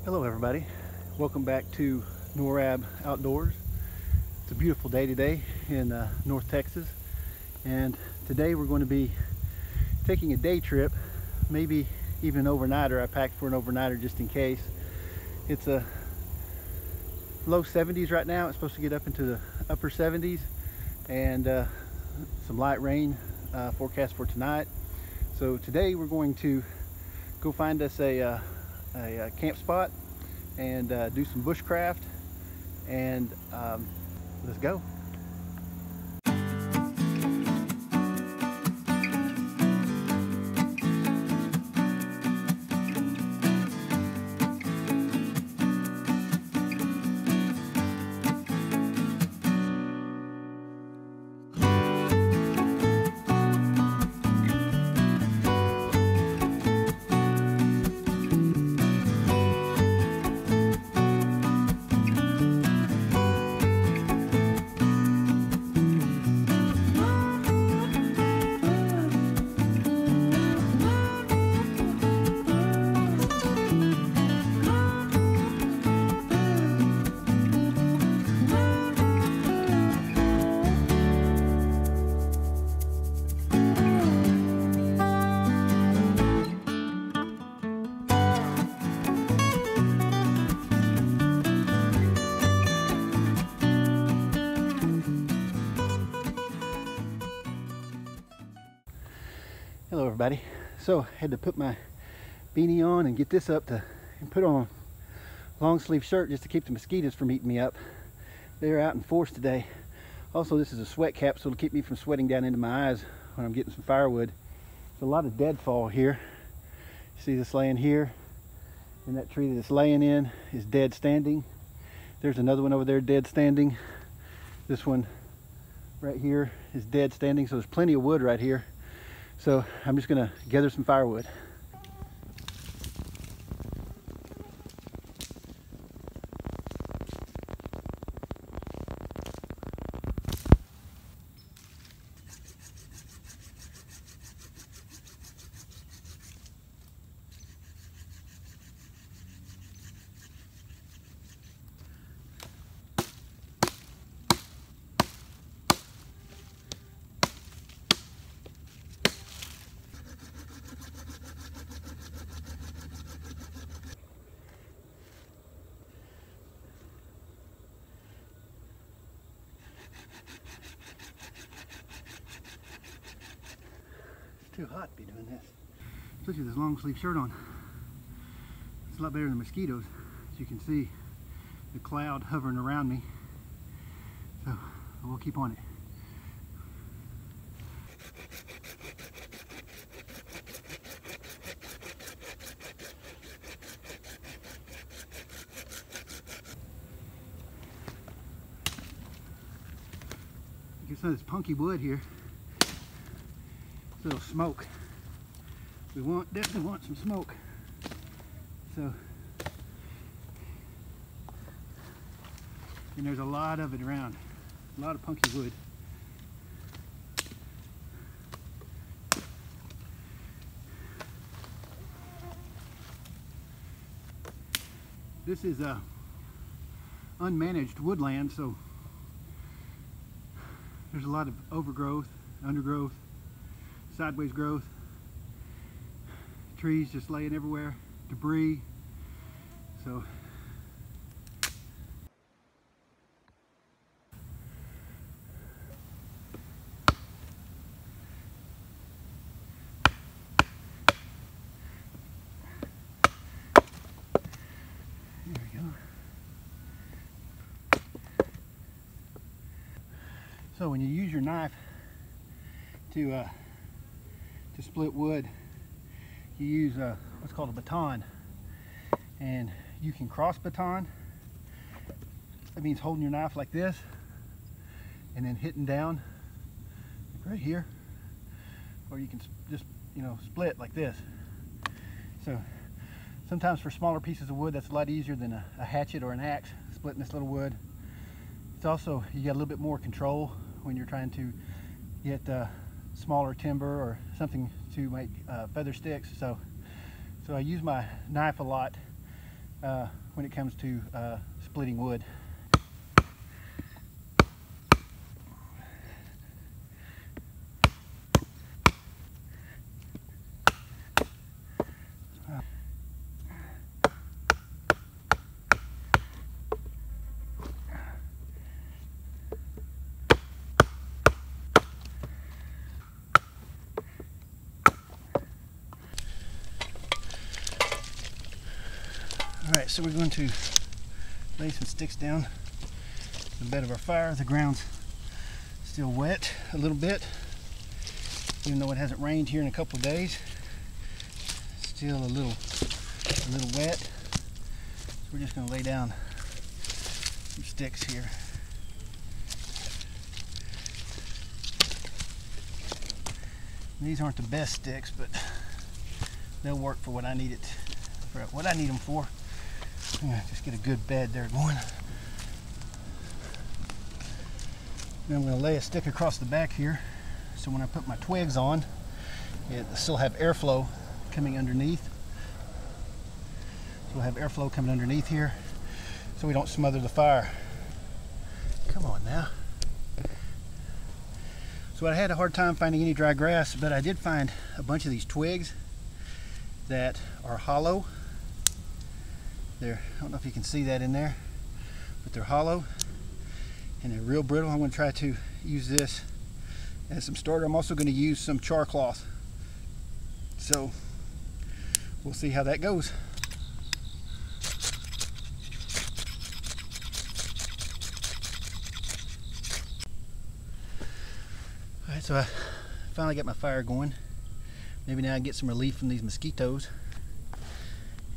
Hello everybody, welcome back to NORAB Outdoors. It's a beautiful day today in North Texas, and today we're going to be taking a day trip, maybe even an overnighter. I packed for an overnighter just in case. It's a low 70s right now. It's supposed to get up into the upper 70s, and some light rain forecast for tonight. So today we're going to go find us a camp spot and do some bushcraft, and let's go. Hello everybody. So I had to put my beanie on and get this up and put on a long sleeve shirt just to keep the mosquitoes from eating me up. They're out in force today. Also, this is a sweat cap, so it'll keep me from sweating down into my eyes when I'm getting some firewood. There's a lot of deadfall here. You see this laying here, and that tree that it's laying in is dead standing. There's another one over there dead standing. This one right here is dead standing, so there's plenty of wood right here. So I'm just gonna gather some firewood. Too hot to be doing this, especially with this long sleeve shirt on. It's a lot better than mosquitoes. As you can see, the cloud hovering around me, so we'll keep on it. Get some of this punky wood here. Little smoke. We definitely want some smoke. So, and there's a lot of it around. A lot of punky wood. This is a unmanaged woodland, so there's a lot of overgrowth, undergrowth, sideways growth, trees just laying everywhere, debris. So there we go. So when you use your knife to split wood, you use what's called a baton, and you can cross baton. That means holding your knife like this and then hitting down right here, or you can just split like this. So sometimes for smaller pieces of wood that's a lot easier than a hatchet or an axe splitting this little wood. It's also, you get a little bit more control when you're trying to get smaller timber or something to make feather sticks. So I use my knife a lot when it comes to splitting wood. Alright, so we're going to lay some sticks down the bed of our fire. The ground's still wet a little bit, even though it hasn't rained here in a couple of days. Still a little wet. So we're just going to lay down some sticks here. These aren't the best sticks, but they'll work for what I need them for. Just get a good bed there going. Then I'm going to lay a stick across the back here, so when I put my twigs on, it'll still have airflow coming underneath. So we'll have airflow coming underneath here, so we don't smother the fire. Come on now. So I had a hard time finding any dry grass, but I did find a bunch of these twigs that are hollow. I don't know if you can see that in there, but they're hollow and they're real brittle. I'm going to try to use this as some starter. I'm also going to use some char cloth, so we'll see how that goes. Alright, so I finally got my fire going. Maybe now I can get some relief from these mosquitoes,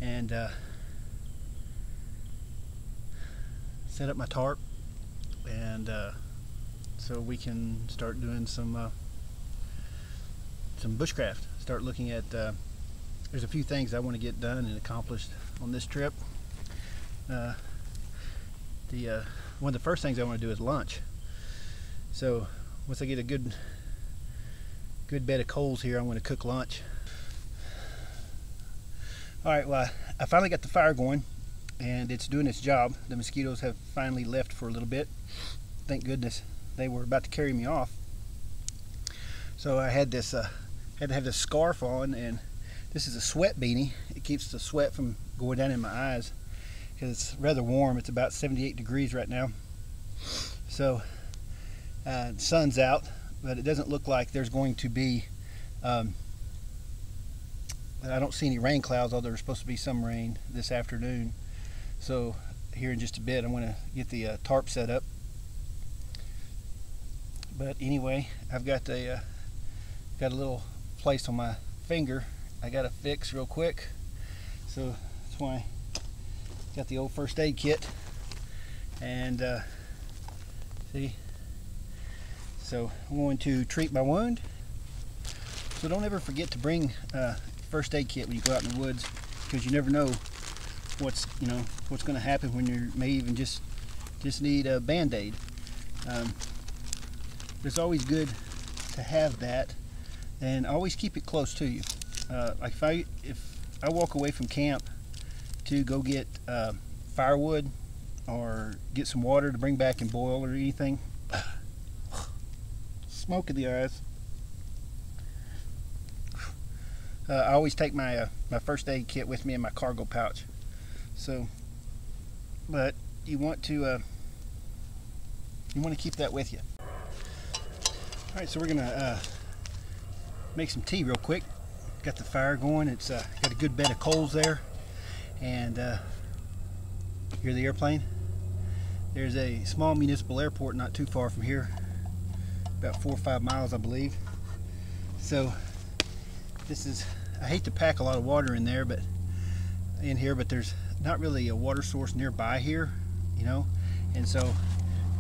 and set up my tarp, and so we can start doing some bushcraft. Start looking at, there's a few things I want to get done and accomplished on this trip. One of the first things I want to do is lunch. So once I get a good bed of coals here, I'm going to cook lunch. Alright, well, I finally got the fire going, and it's doing its job. The mosquitoes have finally left for a little bit. Thank goodness. They were about to carry me off. So I had this had to have this scarf on, and this is a sweat beanie. It keeps the sweat from going down in my eyes because it's rather warm. It's about 78 degrees right now. So the sun's out, but it doesn't look like there's going to be I don't see any rain clouds, although there's supposed to be some rain this afternoon. So here in just a bit I'm going to get the tarp set up. But anyway, I've got a little place on my finger I got to fix real quick. So that's why I got the old first aid kit. And see, so I'm going to treat my wound. So don't ever forget to bring first aid kit when you go out in the woods, because you never know what's going to happen when you may even just need a band-aid. It's always good to have that, and always keep it close to you. Like if I walk away from camp to go get firewood or get some water to bring back and boil or anything, smoke in the eyes. I always take my my first aid kit with me in my cargo pouch. So, but you want to keep that with you. All right, so we're gonna make some tea real quick. Got the fire going. It's got a good bed of coals there, and hear the airplane. There's a small municipal airport not too far from here, about 4 or 5 miles, I believe. So this is, I hate to pack a lot of water in there, but there's not really a water source nearby here, you know, and so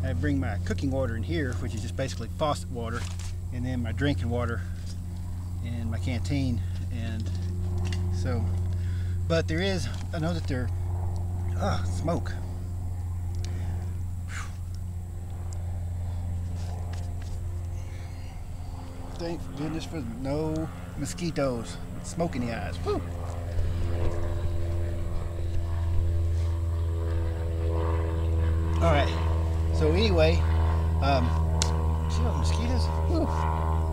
I bring my cooking water in here, which is just basically faucet water, and then my drinking water in my canteen. And so, but there is, I know that there, smoke. Thank goodness for no mosquitoes. Smoke in the eyes. Woo. anyway, see those mosquitoes? Woo.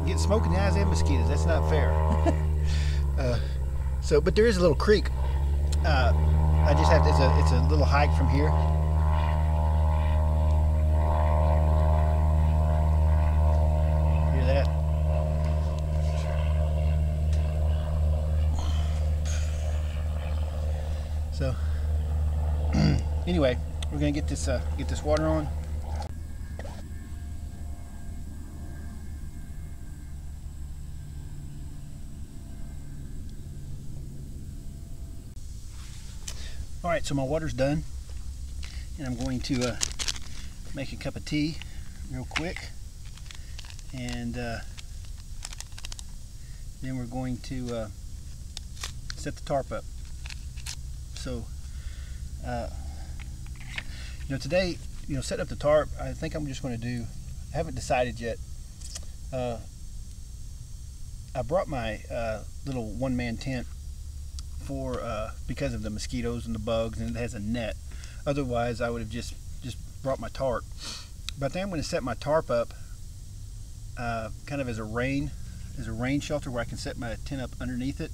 Get smoke in the eyes and mosquitoes. That's not fair. But there is a little creek. I just have to, it's a little hike from here. Hear that? So anyway, we're gonna get this water on. All right, so my water's done, and I'm going to make a cup of tea real quick, and then we're going to set the tarp up. So, today, setting up the tarp, I think I'm just going to do, I haven't decided yet. I brought my little one-man tent because of the mosquitoes and the bugs, and it has a net. Otherwise, I would have just brought my tarp. But I think I'm going to set my tarp up kind of as a rain shelter, where I can set my tent up underneath it.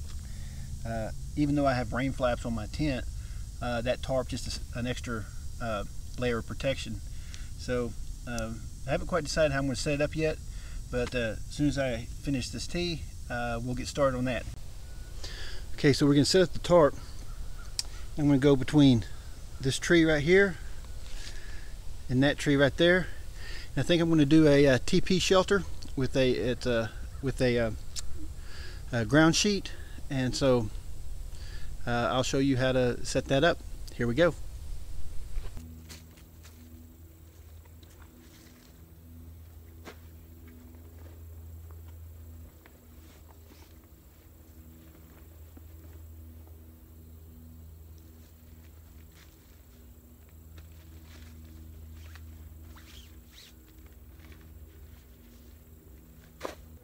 Even though I have rain flaps on my tent, that tarp just an extra layer of protection. So I haven't quite decided how I'm going to set it up yet, but as soon as I finish this tea, we'll get started on that. Okay, so we're going to set up the tarp. I'm going to go between this tree right here and that tree right there. And I think I'm going to do a TP shelter with a ground sheet. And so I'll show you how to set that up. Here we go.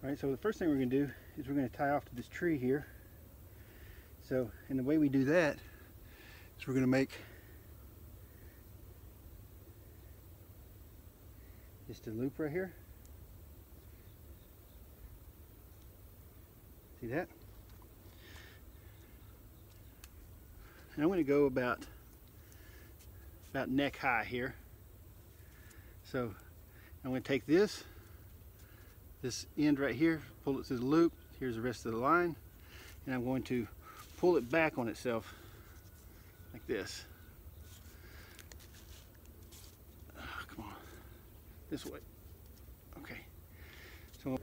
Alright, so the first thing we're going to do is we're going to tie off to this tree here. So, and the way we do that is we're going to make just a loop right here. See that? And I'm going to go about neck high here. So I'm going to take this end right here, pull it through the loop. Here's the rest of the line, and I'm going to pull it back on itself like this. Oh, come on, this way. Okay, so I'm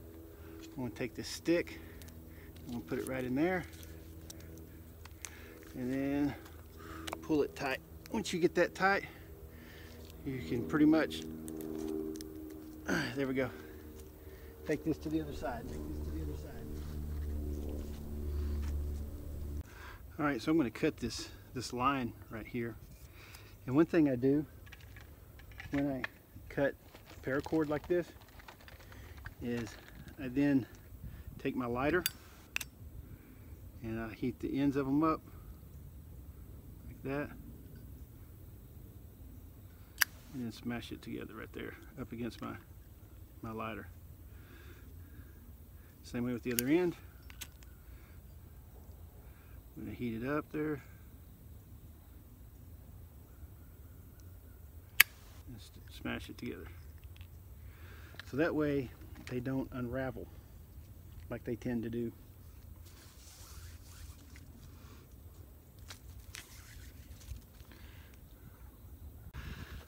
going to take this stick, I'm going to put it right in there, and then pull it tight. Once you get that tight, you can pretty much, there we go. Take this to the other side. Take this to the other side. All right, so I'm going to cut this line right here. And one thing I do when I cut paracord like this is I then take my lighter and I heat the ends of them up like that, and then smash it together right there up against my lighter. Same way with the other end. I'm going to heat it up there. And smash it together. So that way they don't unravel like they tend to do.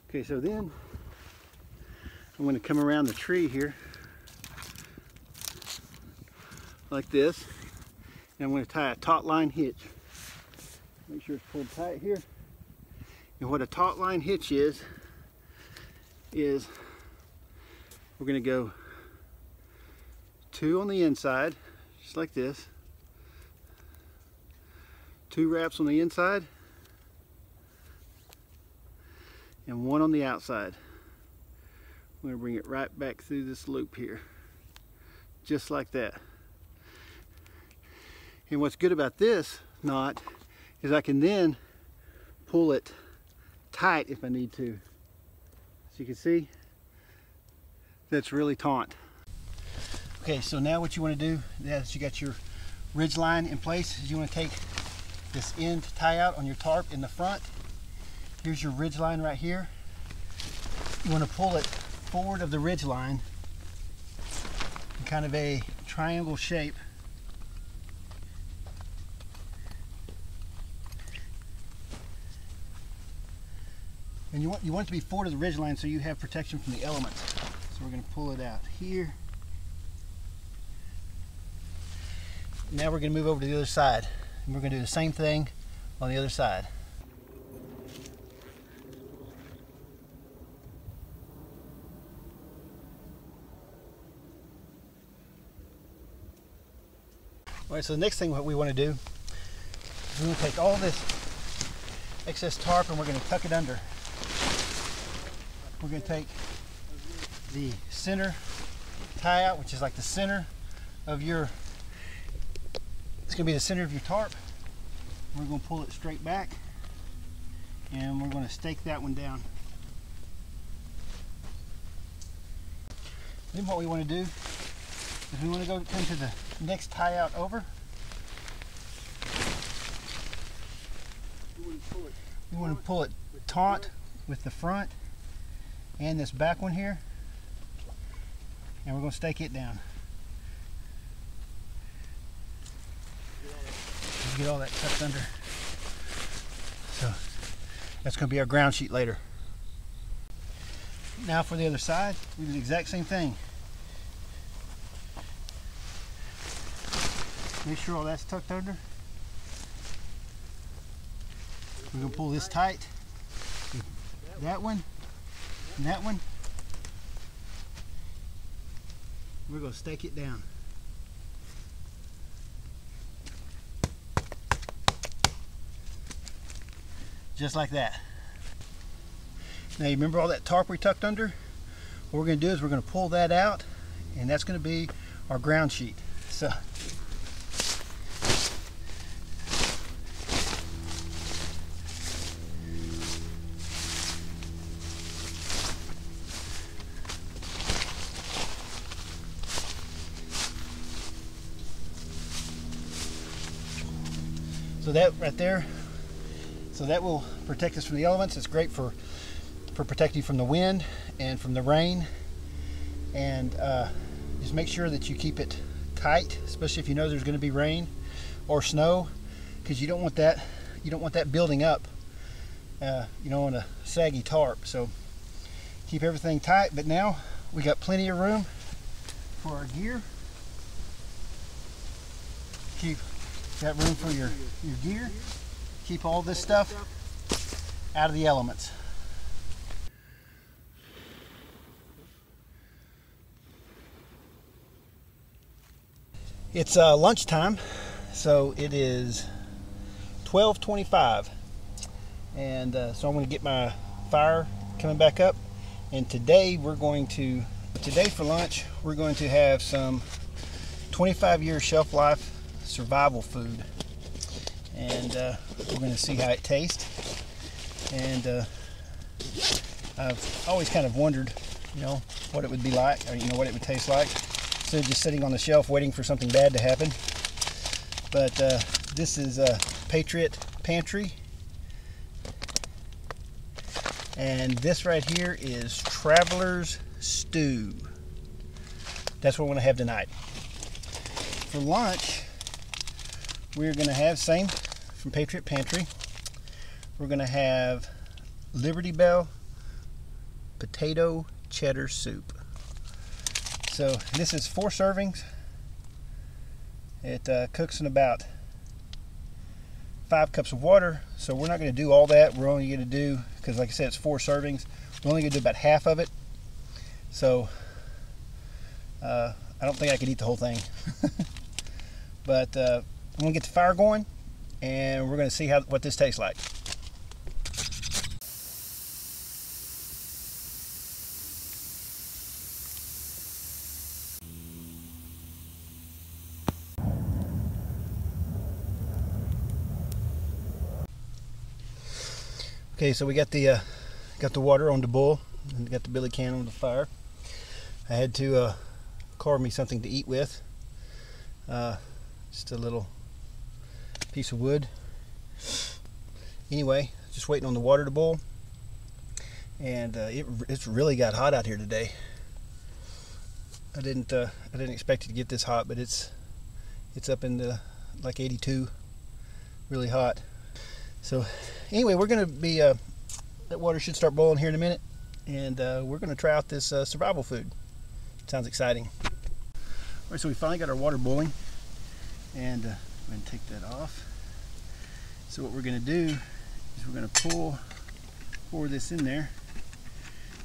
Okay, so then I'm going to come around the tree here like this, and I'm going to tie a taut line hitch. Make sure it's pulled tight here. And what a taut line hitch is we're going to go 2 on the inside, just like this, 2 wraps on the inside, and 1 on the outside. I'm going to bring it right back through this loop here, just like that. And what's good about this knot is I can then pull it tight if I need to. So you can see that's really taut. Okay, so now what you want to do, now that you got your ridge line in place, is you want to take this end tie out on your tarp in the front. Here's your ridge line right here. You want to pull it forward of the ridge line in kind of a triangle shape. And you want it to be forward of the ridge line so you have protection from the elements. So we're going to pull it out here. Now we're going to move over to the other side. And we're going to do the same thing on the other side. All right, so the next thing what we want to do is we're going to take all this excess tarp and we're going to tuck it under. We're going to take the center tie out, which is like the center of your, it's going to be the center of your tarp. We're going to pull it straight back and we're going to stake that one down. Then what we want to do is we want to come to the next tie out over. We want to pull it taut with the front and this back one here, and we're going to stake it down. Get all that tucked under. So that's going to be our ground sheet later. Now for the other side, we do the exact same thing. Make sure all that's tucked under. We're going to pull this tight. That one and that one. We're going to stake it down. Just like that. Now you remember all that tarp we tucked under? What we're going to do is we're going to pull that out, and that's going to be our ground sheet. So that right there, so that will protect us from the elements. It's great for protecting from the wind and from the rain. And just make sure that you keep it tight, especially if you know there's going to be rain or snow, because you don't want that building up, you know, on a saggy tarp. So keep everything tight. But now we got plenty of room for our gear. Got room for your gear. Keep all this stuff out of the elements. It's lunchtime, so it is 12:25, and so I'm going to get my fire coming back up. And today for lunch we're going to have some 25-year shelf life survival food, and we're going to see how it tastes. And I've always kind of wondered, you know, what it would be like, or you know, what it would taste like, instead of just sitting on the shelf waiting for something bad to happen. But this is PatriotPantry, and this right here is Traveler's Stew. That's what we're going to have tonight. For lunch, we're going to have, same from PatriotPantry, we're going to have Liberty Bell potato cheddar soup. So this is 4 servings. It cooks in about 5 cups of water. So we're not going to do all that. We're only going to do, because like I said, it's 4 servings. We're only going to do about half of it. So I don't think I could eat the whole thing. But I'm going to get the fire going, and we're going to see what this tastes like. Okay, so we got the water on the boil, and got the billy can on the fire. I had to carve me something to eat with. Just a little piece of wood. Anyway, just waiting on the water to boil, and it's really got hot out here today. I didn't expect it to get this hot, but it's up in the like 82, really hot. So anyway, we're gonna be that water should start boiling here in a minute, and we're gonna try out this survival food. Sounds exciting. All right, so we finally got our water boiling, and I'm gonna take that off. So what we're gonna do is we're gonna pour this in there,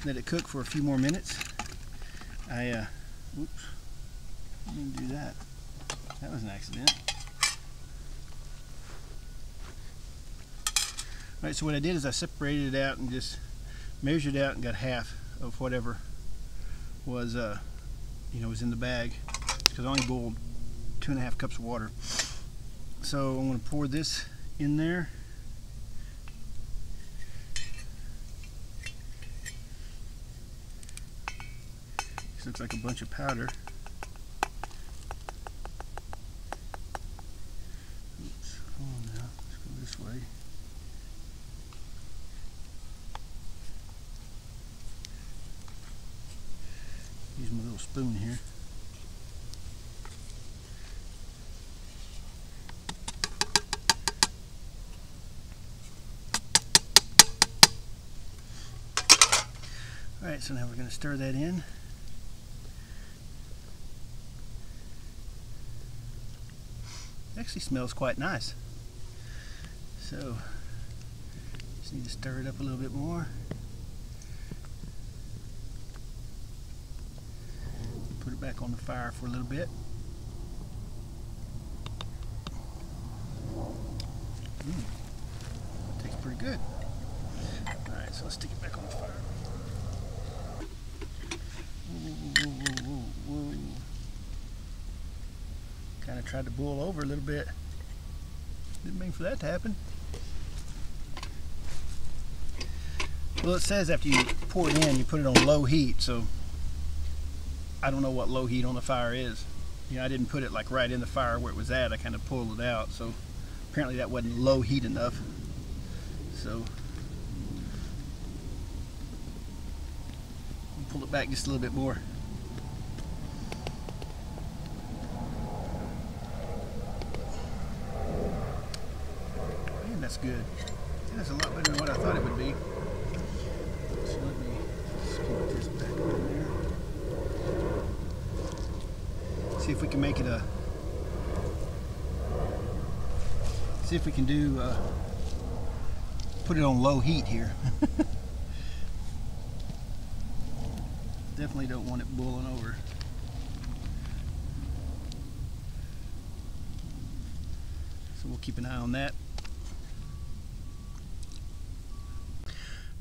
let it cook for a few more minutes. Oops, I didn't do that. That was an accident. Alright, so what I did is I separated it out and just measured it out and got half of whatever was was in the bag, because I only boiled 2.5 cups of water. So I'm going to pour this in there. This looks like a bunch of powder. Oops, hold on now, let's go this way. Use my little spoon here. Alright, so now we're going to stir that in. Actually smells quite nice. So just need to stir it up a little bit more. Put it back on the fire for a little bit. Tastes pretty good. Alright, so let's stick it back on the fire. Kind of tried to boil over a little bit. Didn't mean for that to happen. Well, it says after you pour it in, you put it on low heat, so I don't know what low heat on the fire is. I didn't put it like right in the fire where it was at. I kind of pulled it out, so apparently that wasn't low heat enough. So I'll pull it back just a little bit more. Man, that's good. That's a lot better than what I thought it would be. So let me put this back in there. See if we can make it see if we can do put it on low heat here. Definitely don't want it boiling over. So we'll keep an eye on that.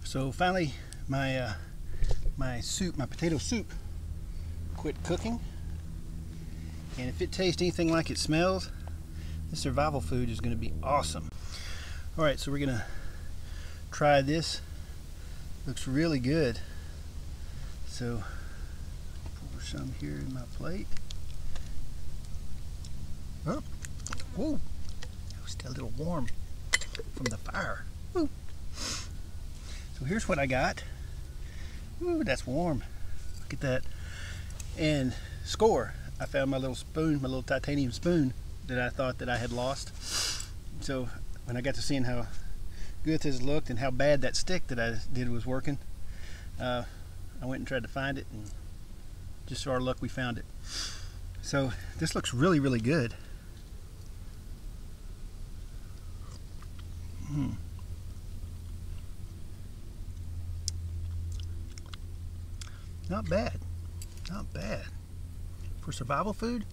So finally my my potato soup quit cooking. And if it tastes anything like it smells, this survival food is going to be awesome. Alright, so we're going to try this. Looks really good. So, pour some here in my plate. Oh, whoa, it was still a little warm from the fire. Woo. So here's what I got. Ooh, that's warm. Look at that. And score. I found my little spoon, my little titanium spoon that I thought that I had lost. So when I got to seeing how good this looked and how bad that stick that I did was working, I went and tried to find it, and just to our luck we found it. So this looks really, really good. Not bad. Not bad. For survival food?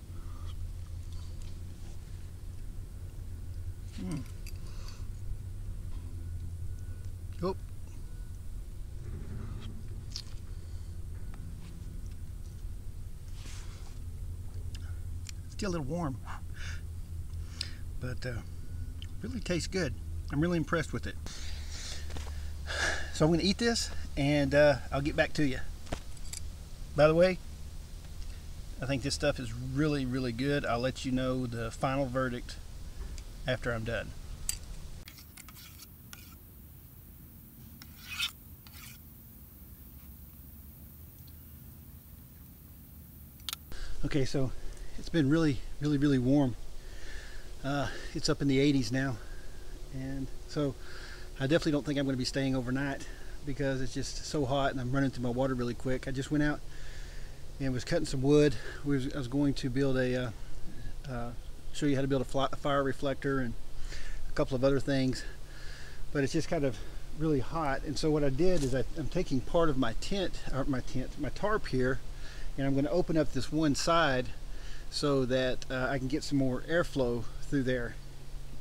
Oh. Still a little warm, but really tastes good. I'm really impressed with it. So I'm going to eat this, and I'll get back to you. By the way, I think this stuff is really, really good. I'll let you know the final verdict after I'm done. Okay, so it's been really, really warm. It's up in the 80s now, and so I definitely don't think I'm going to be staying overnight because it's just so hot and I'm running through my water really quick. I just went out and was cutting some wood. I was going to build a show you how to build a fire reflector and a couple of other things, but it's just kind of really hot. And so what I did is I'm taking part of my tarp here, and I'm going to open up this one side so that I can get some more airflow through there.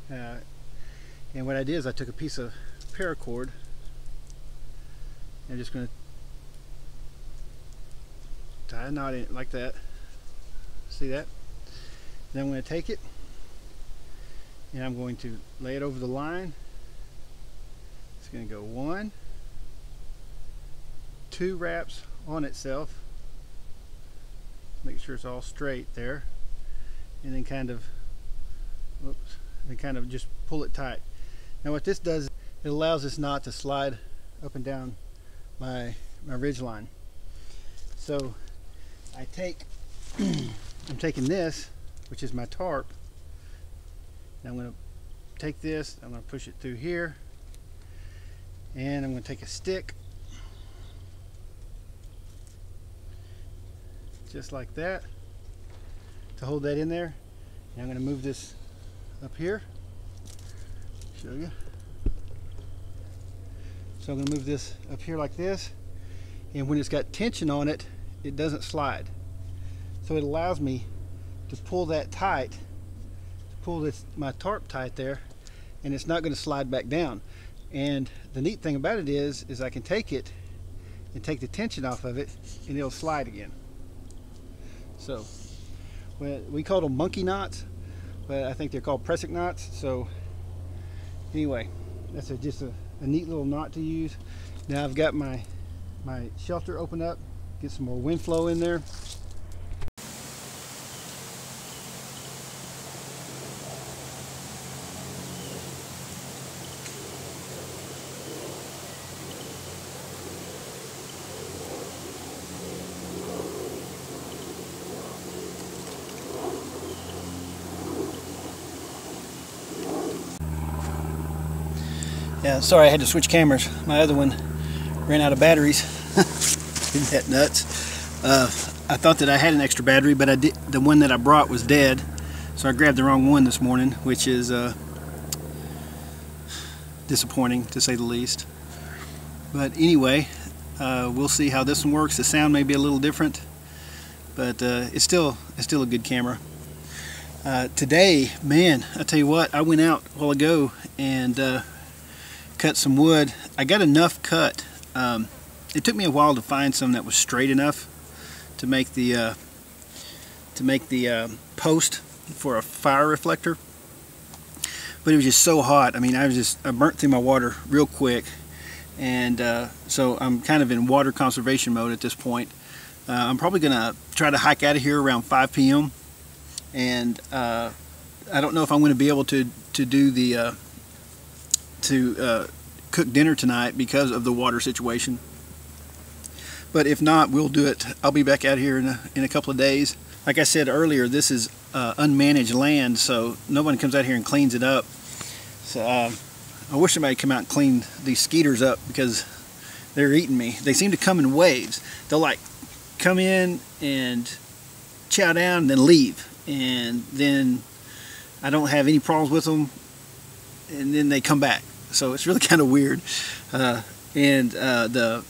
And what I did is I took a piece of paracord, and I'm just going to tie a knot in it like that. See that? Then I'm going to take it and I'm going to lay it over the line. It's going to go 1, 2 wraps on itself. Make sure it's all straight there, and then kind of just pull it tight. Now what this does, it allows this knot to slide up and down my ridge line. So I'm taking this, which is my tarp, and I'm going to take this, I'm going to push it through here, and I'm going to take a stick just like that to hold that in there, and I'm going to move this up here, show you. So I'm going to move this up here like this, and when it's got tension on it, it doesn't slide. So it allows me to pull that tight, to pull my tarp tight there, and it's not going to slide back down. And the neat thing about it is I can take it and take the tension off of it, and it'll slide again. So we called them monkey knots, but I think they're called pressing knots. So anyway, that's just a neat little knot to use. Now I've got my shelter open up, get some more wind flow in there. Yeah, sorry I had to switch cameras. My other one ran out of batteries. Isn't that nuts? I thought that I had an extra battery, but the one that I brought was dead. So I grabbed the wrong one this morning, which is disappointing to say the least. But anyway, we'll see how this one works. The sound may be a little different, but it's still a good camera. Today, man, I tell you what, I went out a while ago and cut some wood. I got enough cut. It took me a while to find some that was straight enough to make the post for a fire reflector, but it was just so hot. I mean, I burnt through my water real quick, and so I'm kind of in water conservation mode at this point. I'm probably gonna try to hike out of here around 5 p.m. and I don't know if I'm going to be able to do the cook dinner tonight because of the water situation. But if not, we'll do it. I'll be back out here in a couple of days. Like I said earlier, this is unmanaged land, so no one comes out here and cleans it up. So I wish somebody would come out and clean these skeeters up because they're eating me. They seem to come in waves. They'll like come in and chow down and then leave, and then I don't have any problems with them, and then they come back. So it's really kind of weird. The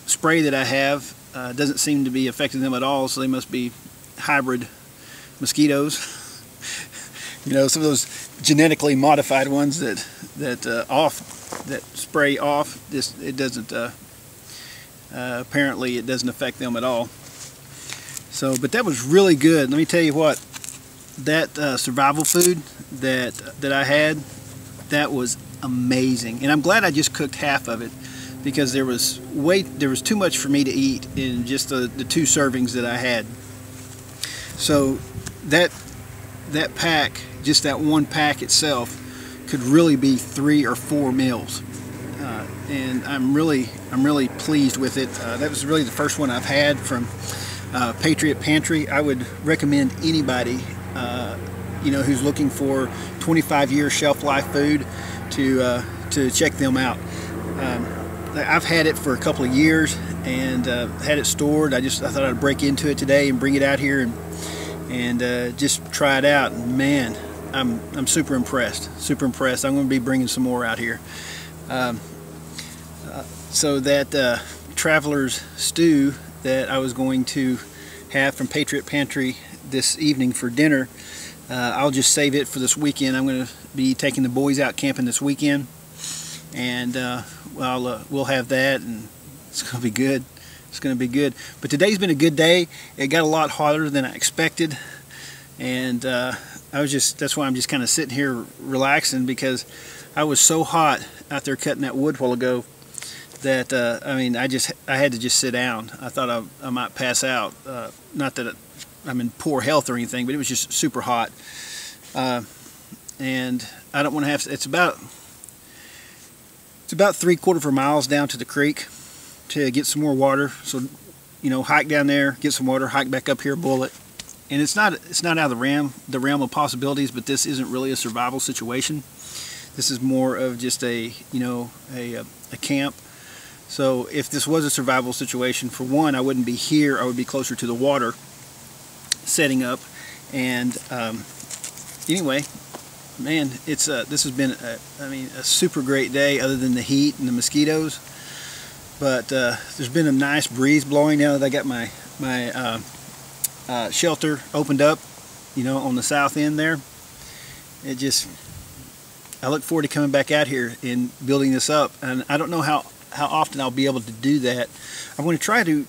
spray that I have doesn't seem to be affecting them at all, so they must be hybrid mosquitoes. You know, some of those genetically modified ones that spray off. It doesn't apparently it doesn't affect them at all. So, but that was really good. Let me tell you what, that survival food that I had, that was amazing. And I'm glad I just cooked half of it, because there was too much for me to eat in just the 2 servings that I had. So that pack, just that one pack itself, could really be 3 or 4 meals, and I'm really pleased with it. That was really the first one I've had from Patriot Pantry. I would recommend anybody who's looking for 25-year shelf life food to check them out. I've had it for a couple of years and had it stored. I thought I'd break into it today and bring it out here and just try it out. And man, I'm super impressed. I'm going to be bringing some more out here. So that traveler's stew that I was going to have from Patriot Pantry this evening for dinner, I'll just save it for this weekend. I'm going to be taking the boys out camping this weekend, and we'll have that, and it's going to be good. It's going to be good. But today's been a good day. It got a lot hotter than I expected, and that's why I'm just kind of sitting here relaxing, because I was so hot out there cutting that wood a while ago that I had to just sit down. I thought I might pass out. Not that I'm in poor health or anything, but it was just super hot, and I don't want to have. It's about 3/4 miles down to the creek to get some more water. So, hike down there, get some water, hike back up here, boil it. And it's not out of the realm of possibilities, but this isn't really a survival situation. This is more of just a camp. So if this was a survival situation, for one, I wouldn't be here. I would be closer to the water, setting up. And anyway, man, this has been a super great day, other than the heat and the mosquitoes. But there's been a nice breeze blowing now that I got my shelter opened up, on the south end there. I look forward to coming back out here and building this up, and I don't know how often I'll be able to do that. I'm going to try to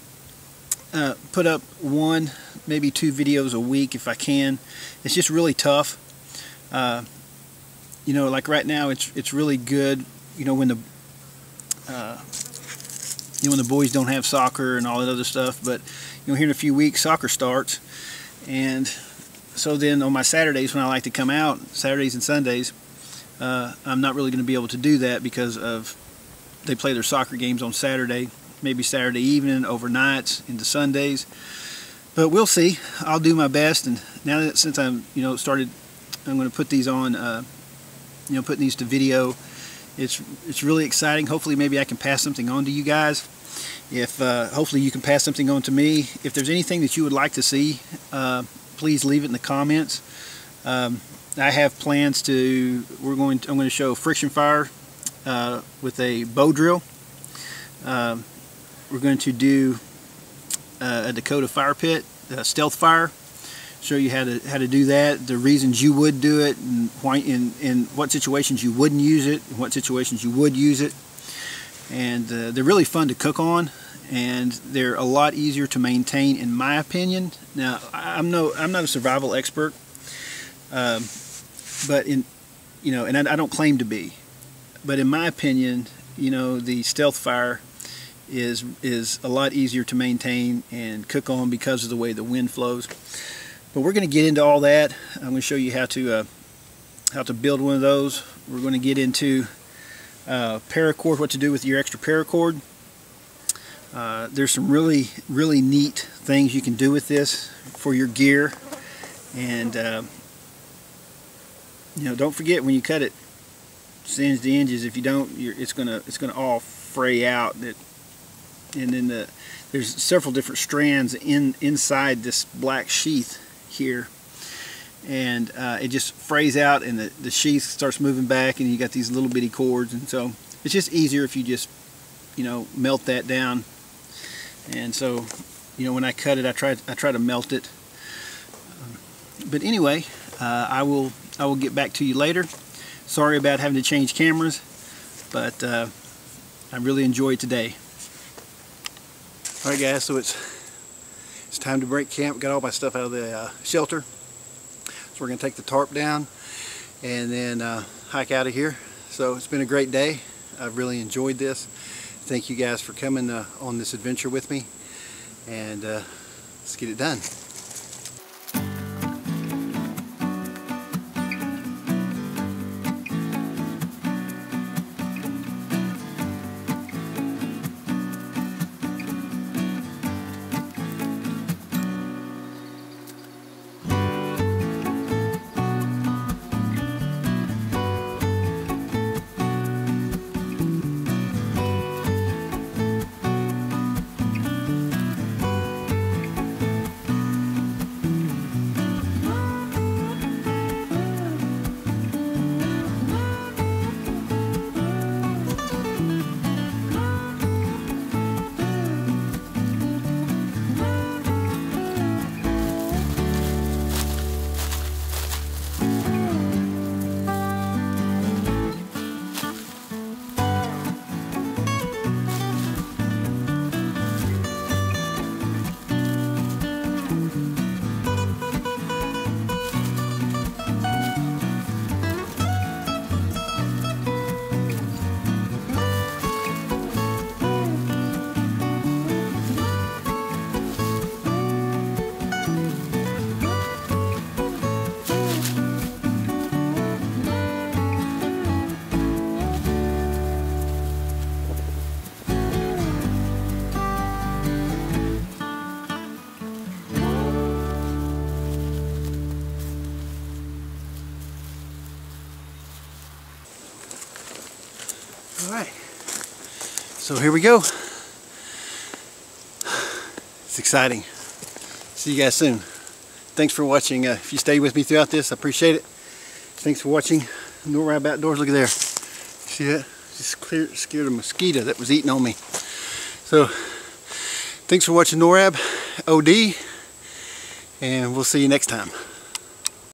put up 1, maybe 2 videos a week if I can. It's just really tough. Like right now, it's really good. When the when the boys don't have soccer and all that other stuff. But here in a few weeks, soccer starts, and so then on my Saturdays when I like to come out, Saturdays and Sundays, I'm not really going to be able to do that because they play their soccer games on Saturday, maybe Saturday evening, overnights into Sundays. But we'll see. I'll do my best. And now that since I'm started, I'm going to put these on, putting these to video. It's really exciting. Hopefully maybe I can pass something on to you guys. Hopefully you can pass something on to me. If there's anything that you would like to see, please leave it in the comments. I have plans to. I'm going to show friction fire with a bow drill. We're going to do a Dakota fire pit, stealth fire. Show you how to do that, the reasons you would do it, and why, in what situations you wouldn't use it, and what situations you would use it. And they're really fun to cook on, and they're a lot easier to maintain, in my opinion. Now, I'm not a survival expert, but and I don't claim to be. But in my opinion, the stealth fire is a lot easier to maintain and cook on because of the way the wind flows. But we're going to get into all that. I'm going to show you how to build one of those. We're going to get into paracord, what to do with your extra paracord. There's some really neat things you can do with this for your gear. And don't forget, when you cut it, singe the edges. If you don't, it's gonna all fray out. And then there's several different strands inside this black sheath here, and it just frays out, and the sheath starts moving back, and you got these little bitty cords. And so it's just easier if you just melt that down. And so when I cut it, I try to melt it. But anyway, I will get back to you later. Sorry about having to change cameras, but I really enjoyed today. Alright guys, so it's time to break camp. Got all my stuff out of the shelter. So we're going to take the tarp down and then hike out of here. So it's been a great day. I've really enjoyed this. Thank you guys for coming on this adventure with me. And let's get it done. All right, so here we go. It's exciting. See you guys soon. Thanks for watching. If you stayed with me throughout this, I appreciate it. Thanks for watching NORAB Outdoors. Look at there. See that? Just scared a mosquito that was eating on me. So, thanks for watching NORAB OD, and we'll see you next time.